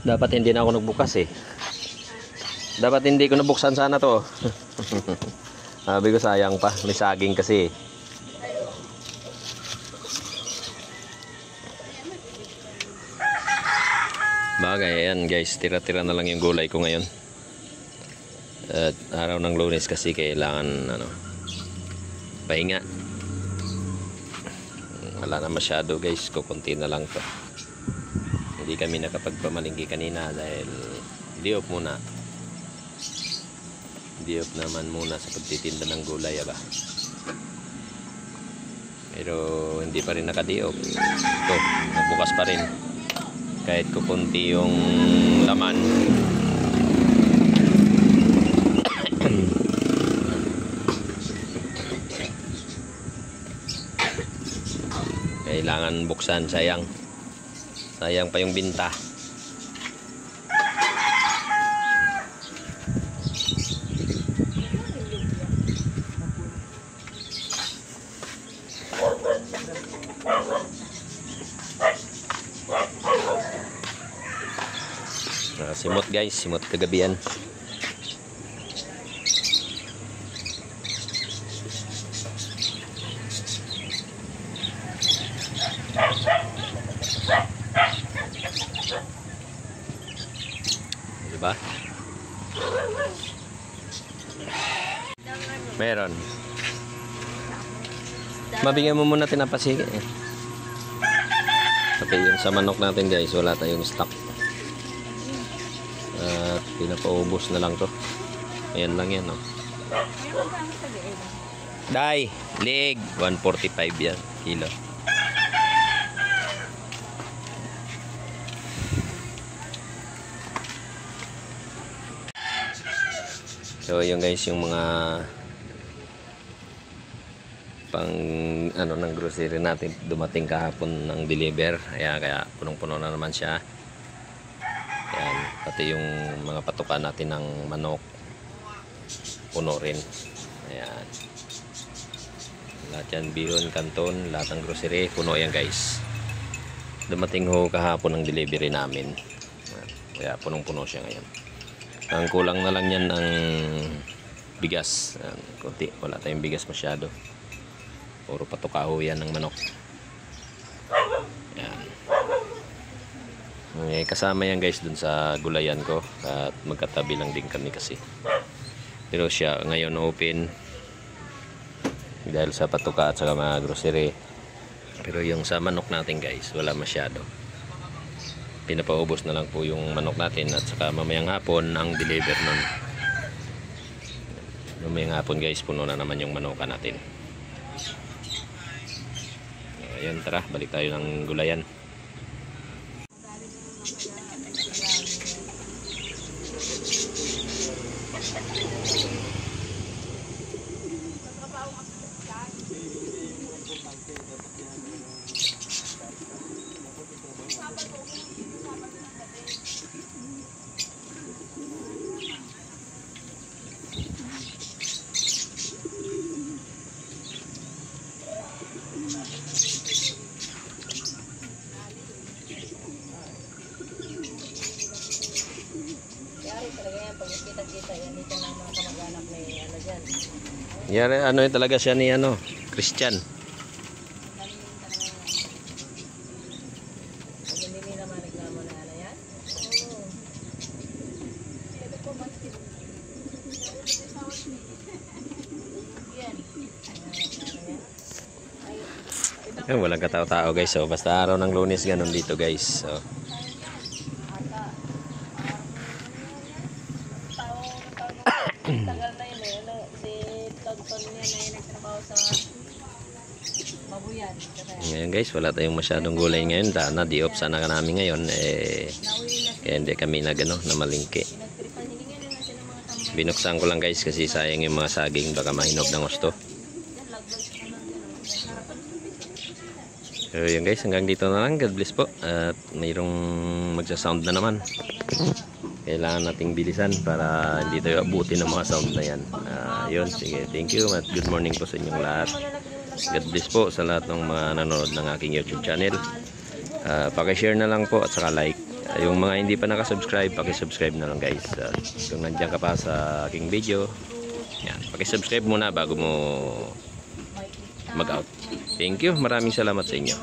Dapat hindi na ako nagbukas eh. Dapat hindi ko nabuksan sana to. Sabi ko sayang pa, may saging kasi. Bagay, ayan guys, tira-tira na lang yung gulay ko ngayon. At araw ng Lunes kasi kailangan pahinga. Wala na masyado guys, kukunti na lang to. Hindi kami nakapagpamalingki kanina dahil di-off muna. Di-off naman muna sa pagtitinda ng gulay ba. Pero hindi pa rin naka-di-off. Ito, nagbukas pa rin. Kahit kukunti yung laman. Kailangan buksan, sayang. Sayang pa yung binta. Simot guys, simot kagabihan. Diba? Meron. Mabigyan mo muna tinapasig eh. Pati yung sa manok natin guys, wala tayong stock. At pinapaubos na lang to. Ayan lang yan oh. Dai, leg 145 yan kilo. So yun guys, yung mga pang ng grocery natin dumating kahapon ng deliver. Ayan, kaya punong-puno na naman siya. Ayan, pati yung mga patukan natin ng manok puno rin. Ayan. Lahat yan, bihon, kanton, lahat ng grocery puno yan guys. Dumating ho kahapon ng delivery namin. Ayan, kaya punong-puno siya ngayon. Ang kulang na lang yan ang bigas. Ayan, kunti, wala tayong bigas masyado. Puro patukaho yan ng manok. Ayan. Kasama yan guys dun sa gulayan ko. At magkatabi lang din kami kasi. Pero siya ngayon open. Dahil sa patuka at sa mga grocery. Pero yung sa manok natin guys, wala masyado. Pinapaubos na lang po yung manok natin. At saka mamayang hapon ang deliver nun. Mamayang hapon guys, puno na naman yung manoka natin. Ayan, tara, balik tayo ng gulayan. Yari, ano yun talaga siya ni Christian. Walang katao-tao guys. So basta araw ng Lunes ganun dito guys. So tagal na yun si Tonton niya na yung nagtrabaho sa Babuyan. Ngayon guys, wala tayong masyadong gulay ngayon. Sana di off sana ka namin ngayon. Kaya hindi kami na malingki. Binuksan ko lang guys kasi sayang yung mga saging, baka mahinog ng gusto. So yun guys, hanggang dito na lang. God bless po. At mayroong magsa-sound na naman. Kailangan nating bilisan para hindi tayo abutin ng mga sound na yan. Yun, sige, thank you at good morning po sa inyong lahat. God bless po sa lahat ng mga nanonood ng aking YouTube channel. Pakishare na lang po at saka like. Yung mga hindi pa nakasubscribe, pakisubscribe na lang guys. Kung nandiyan ka pa sa aking video, yan, pakisubscribe muna bago mo mag-out. Thank you, maraming salamat sa inyo.